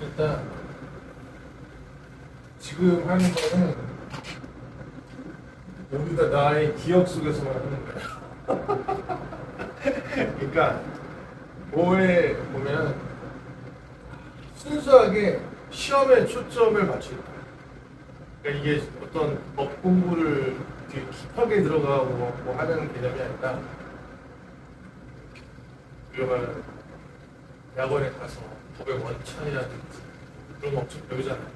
일단 지금 하는 거는 여기다 나의 기억 속에서만 하는 거야. 그러니까 뭐에 보면 순수하게 시험에 초점을 맞출 거야. 그러니까 이게 어떤 법 공부를 되게 깊하게 들어가고 뭐 하는 개념이 아니라 우리가 대학원에 가서 법의 원천이라든지 그런 거 엄청 배우잖아요.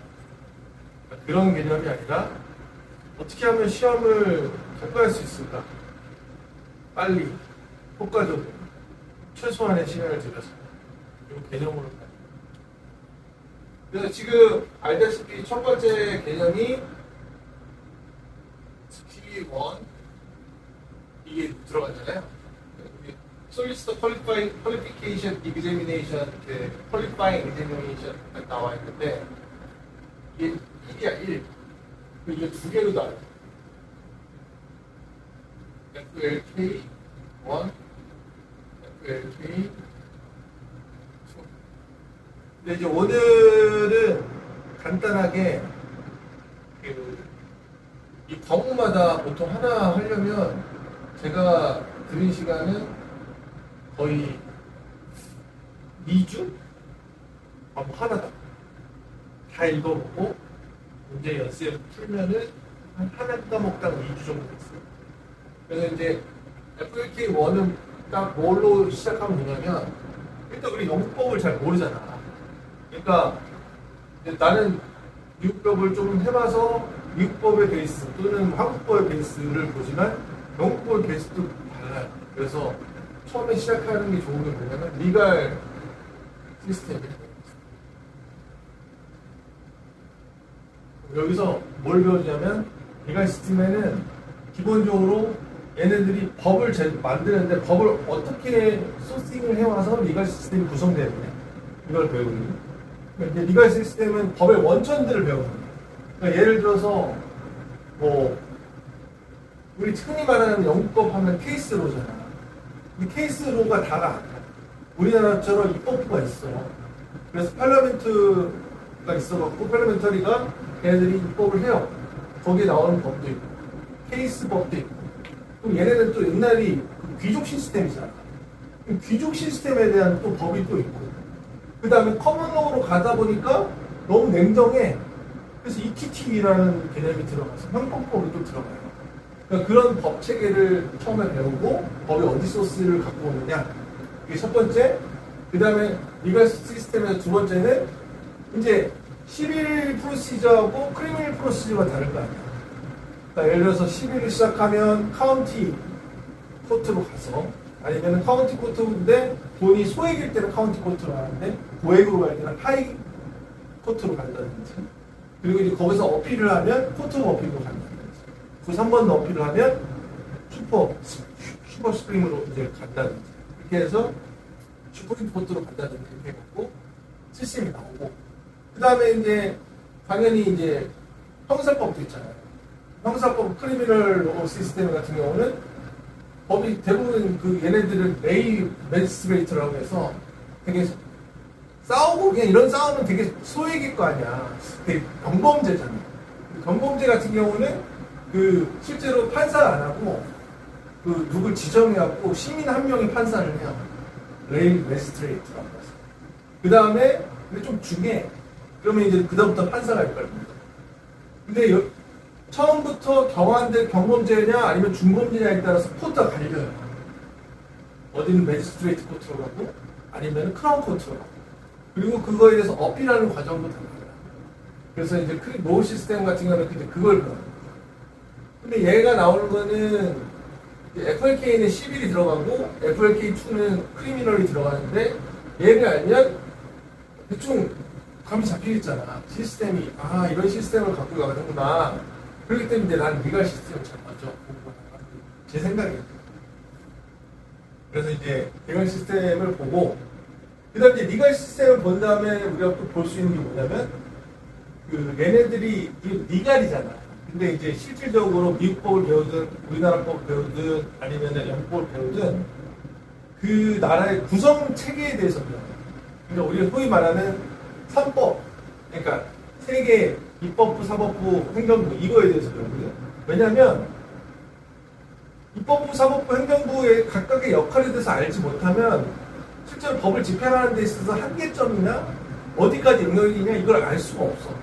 그러니까 그런 개념이 아니라 어떻게 하면 시험을 통과할 수 있을까? 빨리, 효과적으로, 최소한의 시간을 들여서 이 개념으로 가요. 그래서 지금 알다시피 첫 번째 개념이 T1 이게 들어갔잖아요. 솔리시터 퀄리피케이션 이그제미네이션 퀄리파잉 이그제미네이션 나와 있는데 이게 1이야 1. 이게 두 개로 나와요. FLK 1, FLK 2. 근데 이제 오늘은 간단하게 이 과목마다 보통 하나 하려면 제가 드린 시간은 거의 2주? 과목 하나다. 다 읽어보고 문제 연습 풀면은 한 과목당 2주 정도 됐어요. 그래서 이제 FLK 1은 딱 뭘로 시작하면 되냐면 일단 우리 영국법을 잘 모르잖아. 그러니까 나는 미국법을 좀 해봐서 미국법의 베이스 또는 한국법의 베이스를 보지만 영국법의 베이스도 달라요. 그래서 처음에 시작하는 게 좋은 게 뭐냐면 리갈 시스템이에요. 여기서 뭘 배우냐면 리갈 시스템에는 기본적으로 얘네들이 법을 만드는데 법을 어떻게 소싱을 해와서 리갈 시스템이 구성되느냐 이걸 배우거든요. 그러니까 리갈 시스템은 법의 원천들을 배우는 거예요. 그러니까 예를 들어서 뭐 우리 흔히 말하는 영국법 하면 케이스로잖아. 이 케이스로가 다가 아니야. 우리나라처럼 입법부가 있어. 그래서 팔라멘트가 있어갖고 팔라멘터리가 얘네들이 입법을 해요. 거기에 나오는 법도 있고 케이스 법도 있고 그럼 얘네는 또 옛날이 귀족 시스템이잖아. 귀족 시스템에 대한 또 법이 또 있고 그 다음에 커먼로우로 가다 보니까 너무 냉정해. 그래서 이퀴티라는 개념이 들어가서 형법법이 또 들어가요. 그러니까 그런 법 체계를 처음에 배우고 법이 어디 소스를 갖고 오느냐 이게 첫 번째. 그 다음에 리갈 시스템에서 두 번째는 이제 시빌 프로시저하고 크리미널 프로시저가 다를 거 아니야. 그러니까 예를 들어서 시빌을 시작하면 카운티 코트로 가서 아니면 카운티 코트인데 돈이 소액일 때는 카운티 코트로 가는데 고액으로 갈 때는 하이 코트로 간다든지 그리고 이제 거기서 어필을 하면 코트 어필로 간다든지 그 3번 어필을 하면 슈퍼 스프링으로 이제 간다든지 이렇게 해서 슈퍼스프링 코트로 간다든지 이렇게 해갖고 시스템이 나오고 그 다음에 이제 당연히 이제 형사법도 있잖아요. 형사법 크리미널 로 시스템 같은 경우는 법이 대부분 그 얘네들은 레이 매지스트레이트라고 해서 되게 싸우고 그냥 이런 싸움은 되게 소액일 거 아니야. 되게 경범죄잖아. 경범죄 같은 경우는 그 실제로 판사 안 하고 그 누굴 지정해갖고 시민 한 명이 판사를 해요. 레이 매지스트레이트라고 해서. 그 다음에 근데 좀 중에 그러면 이제 그다음부터 판사가 있거든요. 근데 처음부터 경환된 경범죄냐 아니면 중범죄냐에 따라서 코트가 갈려요. 어디는 매지스트레이트 코트로 가고 아니면 크라운 코트로 가고 그리고 그거에 대해서 어필하는 과정도 달라요. 그래서 이제 노 시스템 같은 경우는 이제 그걸 배워요. 근데 얘가 나오는 거는 FLK는 11이 들어가고 FLK2는 크리미널이 들어가는데 얘를 알면 대충 감이 잡히겠잖아. 시스템이 이런 시스템을 갖고 가는구나. 그렇기 때문에 난 리갈 시스템을 잘 먼저 보고 제 생각이에요. 그래서 이제 리갈 시스템을 보고 그 다음에 리갈 시스템을 본 다음에 우리가 또 볼 수 있는 게 뭐냐면 그 얘네들이 리갈이잖아. 근데 이제 실질적으로 미국 법을 배우든 우리나라 법을 배우든 아니면 영국 법을 배우든 그 나라의 구성 체계에 대해서 배워요. 그러니까 우리가 소위 말하는 3법, 그러니까 세계 입법부, 사법부, 행정부 이거에 대해서 배우거든요. 왜냐하면 입법부, 사법부, 행정부의 각각의 역할에 대해서 알지 못하면 실제로 법을 집행하는 데 있어서 한계점이나 어디까지 영역이냐 이걸 알 수가 없어.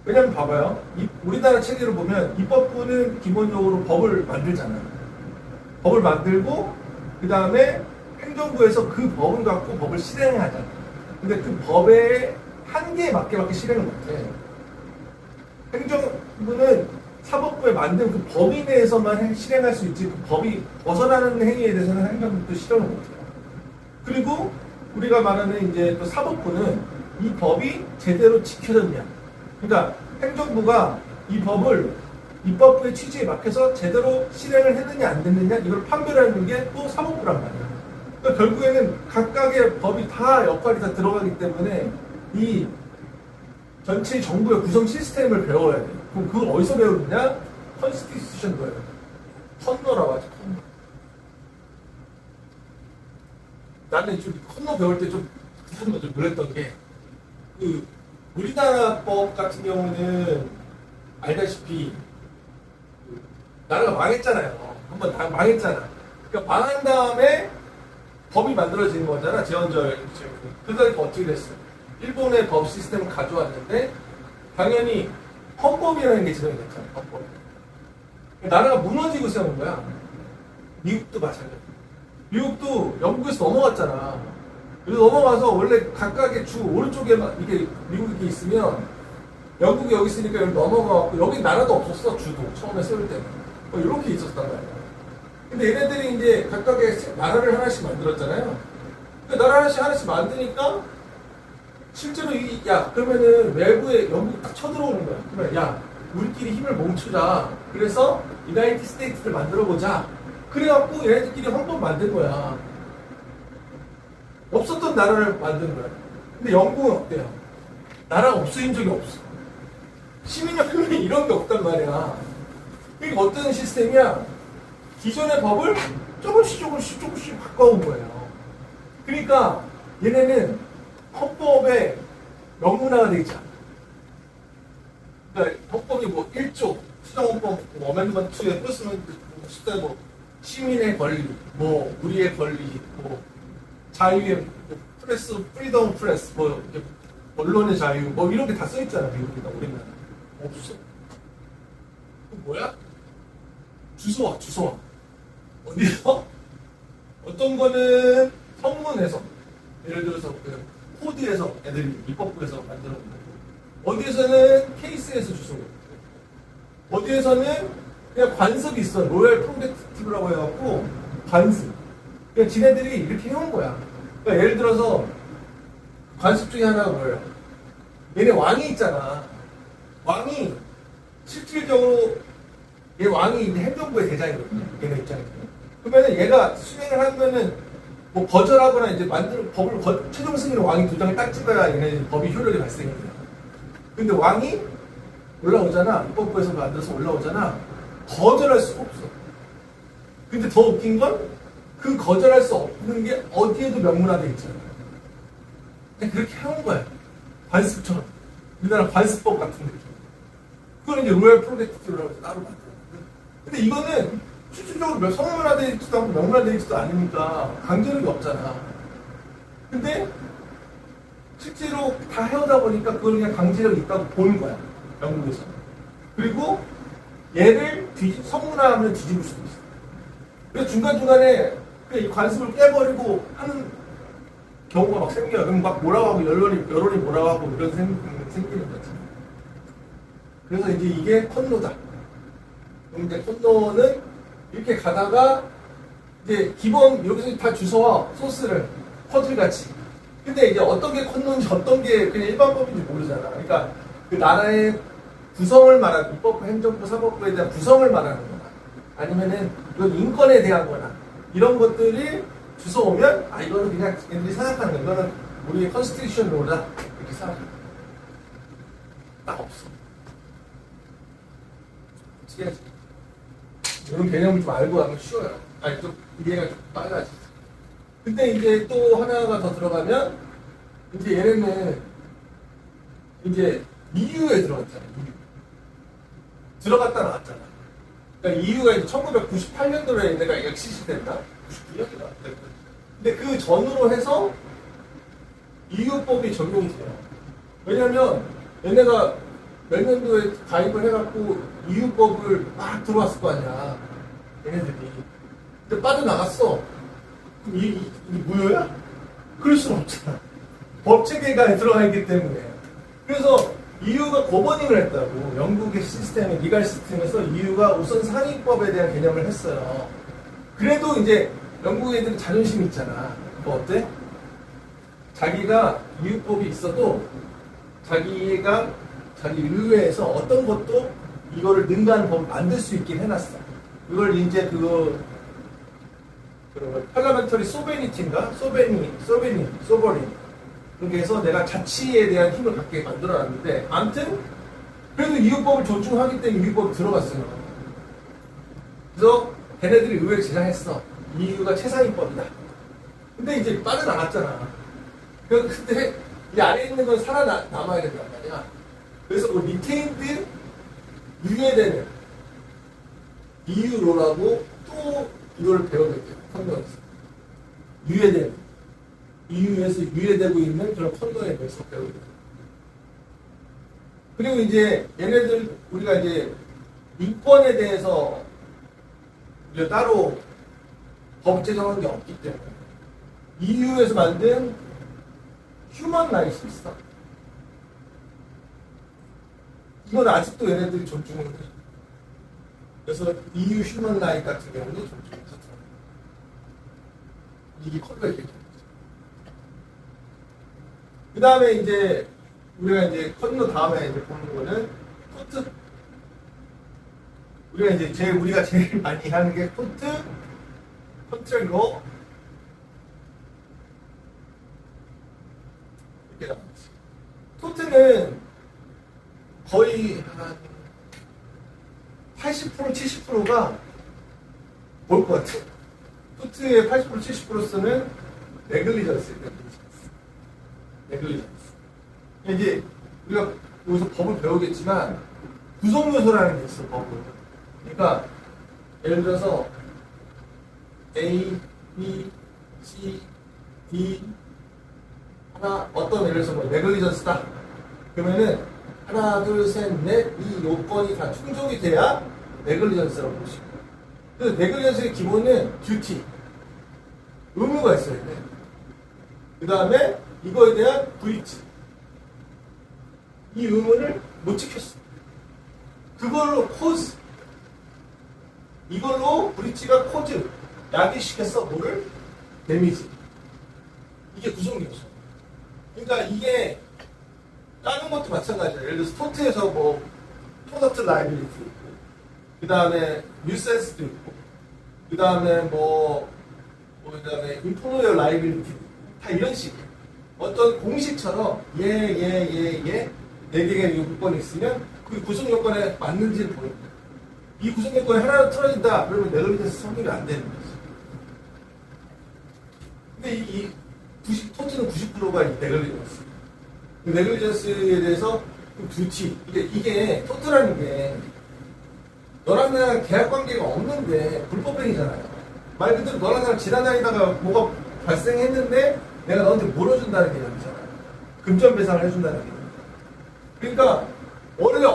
왜냐면 봐봐요. 우리나라 체계를 보면 입법부는 기본적으로 법을 만들잖아요. 법을 만들고 그 다음에 행정부에서 그 법을 갖고 법을 실행하잖아요. 근데 그 법의 한계에 맞게밖에 실행을 못해. 행정부는 사법부에 만든 그 범위 내에서만 실행할 수 있지 그 법이 벗어나는 행위에 대해서는 행정부도 실행을 못해요. 그리고 우리가 말하는 이제 또 사법부는 이 법이 제대로 지켜졌냐. 그러니까 행정부가 이 법을 입법부의 취지에 맞춰서 제대로 실행을 했느냐 안 됐느냐 이걸 판별하는 게 또 사법부란 말이에요. 그러니까 결국에는 각각의 법이 다 역할이 다 들어가기 때문에 이 전체 정부의 구성 시스템을 배워야 돼요. 그럼 그걸 어디서 배우느냐? 컨스티튜션 거예요. 컨노라고 하죠. 컨노. 나는 좀 컨노 배울 때 좀 놀랬던 게 그 우리나라 법 같은 경우는 알다시피 나라가 망했잖아요. 한번 다 망했잖아. 그러니까 망한 다음에 법이 만들어지는 거잖아. 제헌절. 그러니까 어떻게 됐어요? 일본의 법 시스템을 가져왔는데 당연히 헌법이라는 게 지정이 됐잖아. 헌법. 나라가 무너지고 세운 거야. 미국도 마찬가지. 미국도 영국에서 넘어갔잖아. 그래서 넘어가서 원래 각각의 주 오른쪽에 이게 미국이 있으면 영국이 여기 있으니까 여기 넘어가고 여기 나라도 없었어. 주도 처음에 세울 때는 이렇게 있었단 말이야. 근데 얘네들이 이제 각각의 나라를 하나씩 만들었잖아요. 그 나라 하나씩 만드니까 실제로 그러면은 외부에 영국이 딱 쳐들어오는 거야. 그러면 우리끼리 힘을 뭉치자. 그래서 유나이티드 스테이트를 만들어보자. 그래갖고 얘네들끼리 헌법 만든 거야. 없었던 나라를 만든 거야. 근데 영국은 어때요? 나라가 없어진 적이 없어. 시민혁명이 이런 게 없단 말이야. 이게 어떤 시스템이야? 기존의 법을 조금씩 바꿔온 거예요. 그러니까 얘네는 헌법에 명문화가 되어 있잖아. 그러니까 헌법이 1조, 수정헌법, 어멘드먼트에 플러스면 시민의 권리, 우리의 권리, 자유의 프레스, 프리덤 프레스, 언론의 자유, 이런 게 다 써있잖아, 미국이나 우리나라. 없어. 그 뭐야? 주소와. 어디서? 어떤 거는 성문에서, 예를 들어서 코드에서 애들이 입법부에서 만들어 놓는 거고, 어디에서는 케이스에서 주소고, 어디에서는 그냥 관습이 있어. 로얄 프로젝티브라고 해갖고, 관습. 그러니까 지네들이 이렇게 해온 거야. 그러니까 예를 들어서 관습 중에 하나가 뭐예요? 얘네 왕이 있잖아. 왕이 실질적으로 얘 왕이 이제 행정부의 대장이거든요. 얘네 입장에서. 그러면은 얘가 수행을 하면은 거절하거나 이제 만드는 법을 최종 승인을 왕이 도장을 딱 찍어야 얘네 법이 효력이 발생이 돼요. 근데 왕이 올라오잖아. 입법부에서 만들어서 올라오잖아. 거절할 수가 없어. 근데 더 웃긴 건 그 거절할 수 없는 게 어디에도 명문화되어 있잖아요. 그렇게 해온 거야. 관습처럼. 우리나라 관습법 같은 느낌. 그건 이제 로얄 프로젝트라고 해서 따로 만들었거든. 근데 이거는 실질적으로 성문화되어 있지도 않고 명문화되어 있지도 않으니까 강제력이 없잖아. 근데 실제로 다 해오다 보니까 그걸 그냥 강제력이 있다고 보는 거야. 영국에서. 그리고 얘를 성문화하면 뒤집을 수도 있어. 그래서 중간중간에 이 관습을 깨버리고 하는 경우가 막 생겨요. 그럼 막 뭐라고 하고 여론이 뭐라고 하고 이런 생기는 거지. 그래서 이제 이게 컨노다. 근데 컨노는 이렇게 가다가 이제 기본 여기서 다 주소와 소스를 퍼즐같이. 근데 이제 어떤 게 컨노인지 어떤 게 그냥 일반법인지 모르잖아. 그러니까 그 나라의 구성을 말하는 입법부, 행정부, 사법부에 대한 구성을 말하는 거나 아니면은 이건 인권에 대한 거나 이런 것들이 주워오면 이거는 그냥 얘들이 생각하는 거 이거는 우리의 컨스티튜션 로다 이렇게 생각합니다. 딱 없어. 어떻게 해야지? 이런 개념을 좀 알고 하면 쉬워요. 아니, 좀 이해가 좀 빨라지. 근데 이제 또 하나가 더 들어가면, 이제 얘네는 이제 EU에 들어갔잖아. EU. 들어갔다 나왔잖아. 그러니까 EU가 이제 1998년도에 얘네가 엑시시 됐나? 99년인가? 근데 그 전으로 해서 EU법이 적용이 돼요. 왜냐면 얘네가 몇 년도에 가입을 해갖고 EU법을 막 들어왔을 거 아니야. 얘네들이. 근데 빠져나갔어. 그럼 이게 무효야? 그럴 수는 없잖아. 법 체계가 들어가 있기 때문에. 그래서 EU가 거버닝을 했다고. 영국의 시스템에, 리갈 시스템에서 EU가 우선 상위법에 대한 개념을 했어요. 그래도 이제 영국 애들은 자존심이 있잖아. 뭐 어때? 자기가 EU법이 있어도 자기가 자기 의회에서 어떤 것도 이거를 능가하는 법을 만들 수 있긴 해놨어. 그걸 이제 팔라멘터리 소베니티인가? 소버린. 그렇게 해서 내가 자치에 대한 힘을 갖게 만들어놨는데, 아무튼 그래도 EU법을 존중하기 때문에 EU법이 들어갔어요. 그래서 걔네들이 의회를 제정했어. EU가 최상위법이다. 근데 이제 빠져나갔잖아. 근데 이 아래에 있는 건 살아남아야 된단 말이야. 그래서 그 리테인드 유예되는 EU로라고 또 이걸 배우게 돼요. 선거에서. 유예되는. EU에서 유예되고 있는 그런 선거에 대해서 배우게 돼요. 그리고 이제 얘네들, 우리가 이제 인권에 대해서 이제 따로 법 제정한 게 없기 때문에 EU에서 만든 휴먼 라이츠 있어. 이건 아직도 얘네들이 존중을 해. 그래서 EU 휴먼 라이츠 같은 경우는 존중을 하더라고요. 이게 컬러의 개념이죠. 그 다음에 이제 우리가 이제 컨노 다음에 이제 보는 거는 토트. 우리가 제일 많이 하는 게 토트로 이렇게 나왔지. 토트는 거의 한 80% 70%가 뭘 것 같아? 토트의 80% 70%는 네글리전스예요. 이제 우리가 여기서 법을 배우겠지만 구성 요소라는 게 있어. 법을. 그러니까 예를 들어서 A, B, C, D 하나 어떤 예를 들어서 뭐 네글리전스다. 그러면은 하나, 둘, 셋, 넷 이 요건이 다 충족이 돼야 네글리전스라고 보시고. 그래서 네글리전스의 기본은 듀티, 의무가 있어야 돼. 그 다음에 이거에 대한 브리치. 이 의무를 못 지켰어. 그걸로 코즈. 이걸로 브리치가 코즈. 야기시켰어. 뭐를? 데미지. 이게 구성 요소. 그러니까 이게 다른 것도 마찬가지야. 예를 들어서 토트에서 뭐 프로덕트 라이빌리티 있고, 그 다음에 뉴센스도 있고, 그 다음에 그 다음에 인포로어 라이빌리티 다 이런 식이야. 어떤 공식처럼 네 개의 요건이 있으면 그 구성 요건에 맞는지를 보는 거야. 이 구성 요건이 하나로 틀어진다. 그러면 네글리전스 성립이 안 되는 거지. 근데 토트는 90%가 네글리전스. 그 네글리전스에 대해서 듀티. 이게 토트라는 게 너랑 나랑 계약 관계가 없는데 불법행위잖아요. 말 그대로 너랑 나랑 지나다니다가 뭐가 발생했는데 내가 너한테 물어준다는 개념이잖아요. 금전 배상을 해준다는 개념. 그러니까 원래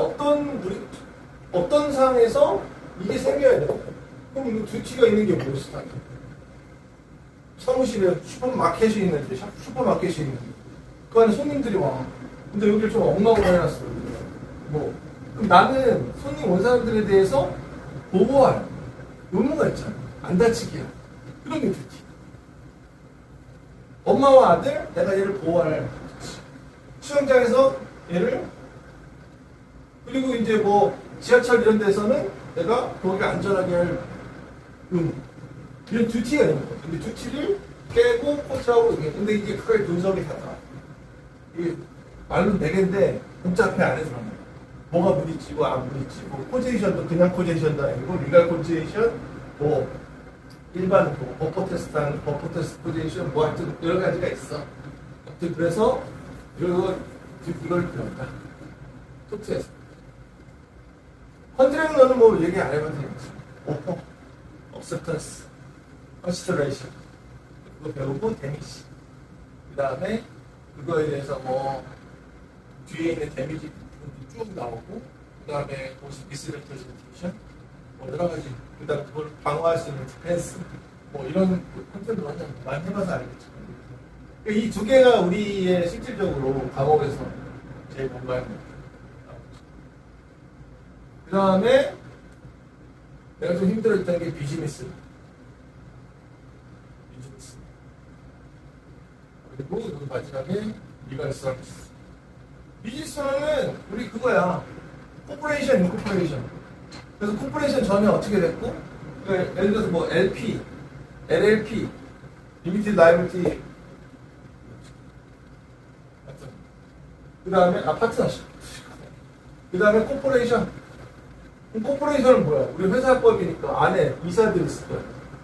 어떤 상황에서 이게 생겨야 돼요. 그럼 이거 듀티가 있는 게 무엇이다? 사무실에 슈퍼마켓이 있는데, 슈퍼마켓이 있는데 그 안에 손님들이 와. 근데 여기를 좀 엉망으로 해놨어. 그럼 나는 손님 온 사람들에 대해서 보호할 의무가 있잖아. 안 다치게 할. 그런 게 듀티. 엄마와 아들, 내가 얘를 보호할. 수영장에서 얘를, 그리고 이제 지하철 이런 데서는 내가 거기가 안전하게 할 의무. 이런 듀티가 있는 거야. 근데 듀티를 깨고 코치하고 이게. 근데 이게 그거의 분석이 다 나와. 이게 말로 4개인데 복잡해 안 해서 그런 거야. 뭐가 부딪히고 안 부딪히고, 코제이션도 그냥 코제이션도 아니고 리갈 코제이션, 뭐 일반 뭐 버퍼 테스트, 버퍼 테스트 코제이션, 뭐 하여튼 여러 가지가 있어. 아무튼 그래서 이걸 배운다. 토트에서. 컨트랙러는 뭐 얘기 안 해봐도 되겠지. 오퍼, 억셉턴스, 컨시더레이션 그거 배우고 데미지. 그 다음에 그거에 대해서 뭐 뒤에 있는 데미지 쭉 나오고, 그 다음에 미스레프레젠테이션, 뭐 여러 가지, 그 다음에 그걸 방어할 수 있는 디펜스, 뭐 이런 컨텐츠 많이 해봐서 알겠죠. 이 두 개가 우리의 실질적으로 과목에서 제일 공부하는 거예요. 그 다음에 내가 좀 힘들었던 게 비즈니스. 그리고 그 마지막에 리갈 서비스. 비즈니스는 우리 그거야. 코퍼레이션, 인코퍼레이션. 그래서 코퍼레이션 전에 어떻게 됐고, 예를 들어서 뭐 LP, LLP, 리미티드 라이ability, 그 다음에 파트너십. 그 다음에 코퍼레이션. 코퍼레이션은 뭐야? 우리 회사법이니까 안에 이사들이 있을 거야.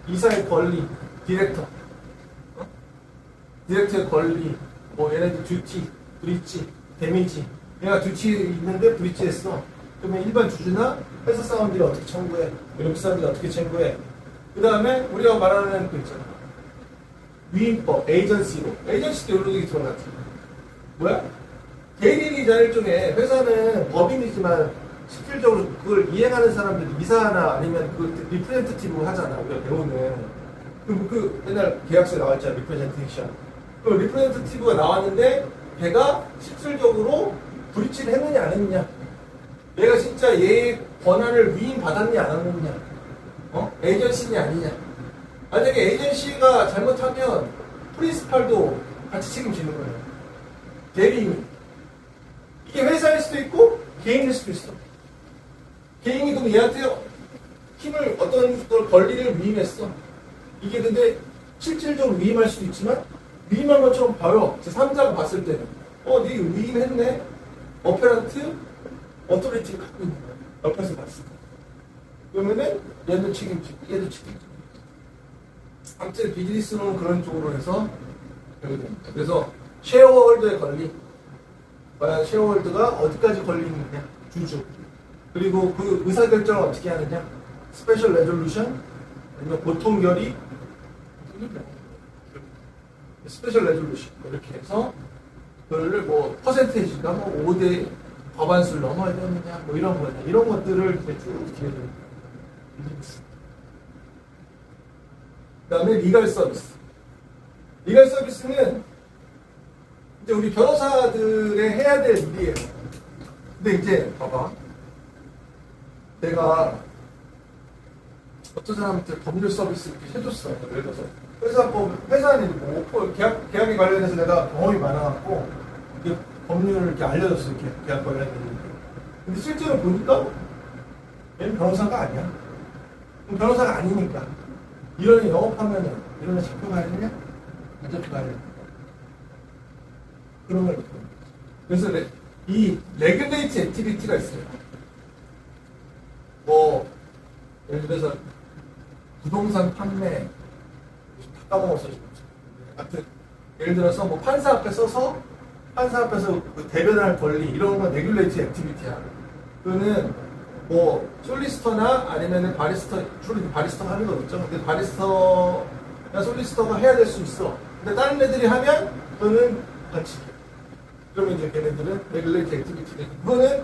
이사의 권리, 디렉터. 디렉터의 권리, 뭐 얘네들 듀티, 브리치, 데미지. 얘가 듀티 있는데 브리치 했어. 그러면 일반 주주나 회사 사람들이 어떻게 청구해? 외국 사람들이 어떻게 청구해? 그 다음에 우리가 말하는 그 있잖아. 위임법, 에이전시로. 에이전시도 이런 얘기 들어갔지. 뭐야? 개인이자 일종의 회사는 법인이지만 실질적으로 그걸 이행하는 사람들이 이사나 아니면 그 리프레젠테티브 하잖아. 우리가 배우는. 그 옛날 계약서에 나왔잖아. 리프레젠테이션. 그 리프레젠테티브가 나왔는데 걔가 실질적으로 브리치를 했느냐 안 했느냐. 얘가 진짜 얘의 권한을 위임받았냐 안 했느냐. 에이전시냐 아니냐. 만약에 에이전시가 잘못하면 프린시팔도 같이 책임지는 거예요. 대리인이. 이게 회사일 수도 있고 개인일 수도 있어. 개인이 그럼 얘한테 힘을 어떤 걸 권리를 위임했어. 이게 근데 실질적으로 위임할 수도 있지만 위임한 것처럼 봐요. 제 3자가 봤을 때는 네 위임했네. 어페란트 어토리티를 갖고 있는 거야. 옆에서 봤을 때. 그러면은 얘도 책임지고 얘도 책임지고. 아무튼 비즈니스는 그런 쪽으로 해서 배우게 됩니다. 그래서 쉐어홀더의 권리, 과연 쉐어홀더가 어디까지 권리 있느냐, 주주. 그리고 그 의사결정을 어떻게 하느냐, 스페셜 레졸루션, 아니면 보통 결의, 스페셜 레졸루션 이렇게 해서 그거를 뭐 퍼센테이지가 뭐 5대 과반수를 넘어야 되느냐, 뭐 이런 거냐, 이런 것들을 이렇게 쭉 기회를 드립니다. 그 다음에 리갈 서비스. 리갈 서비스는 이제 우리 변호사들의 해야 될 일이에요. 근데 이제 봐봐. 내가 어떤 사람한테 법률 서비스 이렇게 해줬어. 예를 들어서 회사는 뭐 계약에 관련해서 내가 경험이 많아갖고 법률을 이렇게 알려줬어. 이렇게 계약 관련된 일. 근데 실제로 보니까 얘는 변호사가 아니야. 변호사가 아니니까. 이런 영업하면은 이런 애 잡혀가야 되냐? 안 잡혀가야 되냐? 그런 걸 느껴요. 그래서 이 레귤레이트 액티비티가 있어요. 뭐 예를 들어서 부동산 판매 다 까먹었어. 하여튼 예를 들어서 뭐 판사 앞에 서서 판사 앞에서 그 대변할 권리 이런 건 레귤레이트 액티비티야. 그거는 뭐 솔리스터나 아니면은 바리스터, 주로 바리스터가 하는 거 있죠. 근데 바리스터나 솔리스터가 해야 될 수 있어. 근데 다른 애들이 하면 그거는 반칙이야. 그러면 이제 걔네들은 레귤레이트 액티비티인데 그거는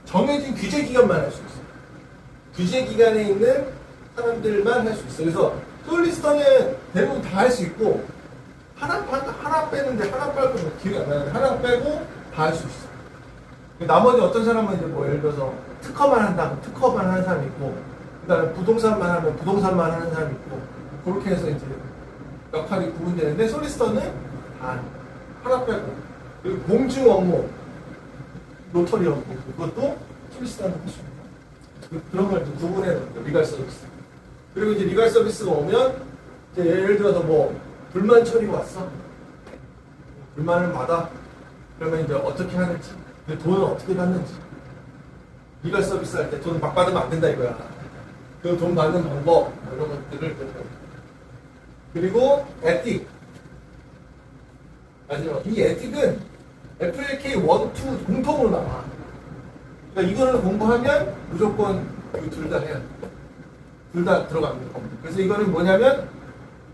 정해진 규제 기간만 할 수 있어. 규제 기간에 있는 사람들만 할 수 있어. 그래서 솔리스터는 대부분 다 할 수 있고 하나 빼는데 하나 빼고 기억이 안 나는데 하나 빼고 다 할 수 있어. 나머지 어떤 사람은 이제 뭐 예를 들어서 특허만 한다고 특허만 하는 사람이 있고, 그 다음에 부동산만 하면 부동산만 하는 사람이 있고, 그렇게 해서 이제 역할이 구분되는데, 솔리스터는 다 하나 빼고, 그리고 공증 업무, 노터리 업무, 그것도 솔리스터는 할 수 있는 그런 걸 구분해 놓은 거예요. 리갈 서비스. 그리고 이제 리갈 서비스가 오면, 이제 예를 들어서 뭐, 불만 처리가 왔어. 불만을 받아. 그러면 이제 어떻게 하는지, 돈을 어떻게 받는지, 리걸 서비스 할 때 돈 막 받으면 안 된다 이거야. 그 돈 받는 방법 뭐 이런 것들을 배우고. 그리고 에틱. 마지막 이 에틱은 FLK 1, 2 공통으로 나와. 그러니까 이거를 공부하면 무조건 둘 다 해야 돼. 둘 다 들어갑니다. 그래서 이거는 뭐냐면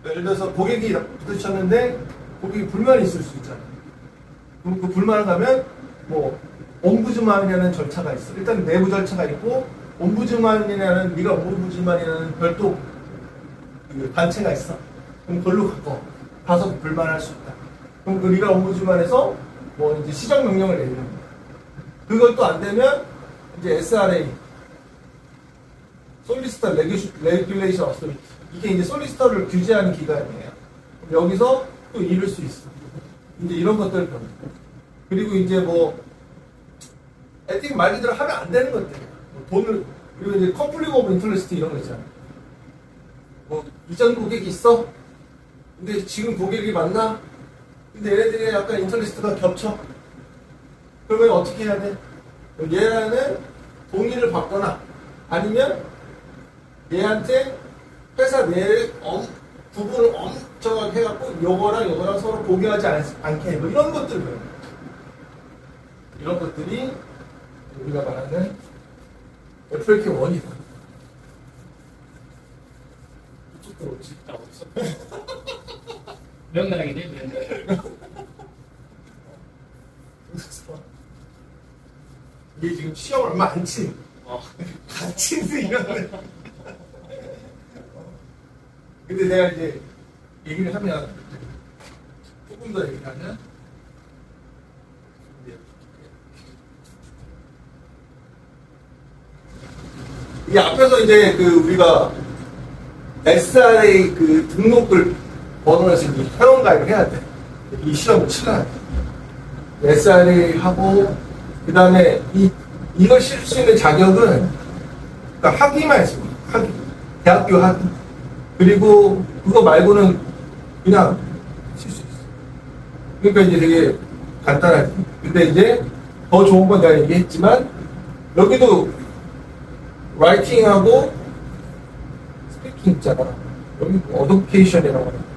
예를 들어서 고객이 부딪혔는데 고객이 불만이 있을 수 있잖아. 그럼 그 불만을 가면 뭐 옴부즈만이라는 절차가 있어. 일단 내부 절차가 있고 옴부즈만이라는 네가 옴부즈만이라는 별도 그 단체가 있어. 그럼 그걸로 가서 불만할 수 있다. 그럼 그 네가 옴부즈만에서 뭐 이제 시정 명령을 내리는 거야. 그것도 안 되면 이제 SRA 솔리스터 레귤레이션 어서리티 이게 이제 솔리스터를 규제하는 기관이에요. 그럼 여기서 또 이룰 수 있어. 이제 이런 것들을 배웁니다. 그리고 이제 뭐 에틱 말 그대로 하면 안 되는 것들. 뭐 돈을 그리고 이제 컨플릭 오브 인터레스트 이런 거 있잖아. 뭐 이전 고객이 있어. 근데 지금 고객이 많나? 근데 얘네들이 약간 인터레스트가 겹쳐. 그러면 어떻게 해야 돼? 얘는 동의를 받거나 아니면 얘한테 회사 내에 부분을 엄청나게 해갖고 요거랑 서로 공유하지 않게 해. 뭐 이런 것들을 배워요. 이런 것들이 우리가 말하는 FLK 1이다. 이쪽 들어오지? 아, 어딨어? 명나락이네, 명나락. 이게 지금 시험 얼마 안 친. 어. 같이 이러네. 근데 내가 이제 얘기를 하면 조금 더 얘기를 하면 이 앞에서 이제 그 우리가 SRA 그 등록을 번호에서 이 회원 가입을 해야 돼. 이 시험을 치러야 돼. SRA 하고 그 다음에 이걸 실 수 있는 자격은 그러니까 학위만 있습니다. 학위. 대학교 학위. 그리고 그거 말고는 그냥 칠 수 있어. 그러니까 이제 되게 간단하지. 근데 이제 더 좋은 건 내가 얘기했지만 여기도 라이팅하고 스피킹 있잖아. 여기 어도케이션이라고 하는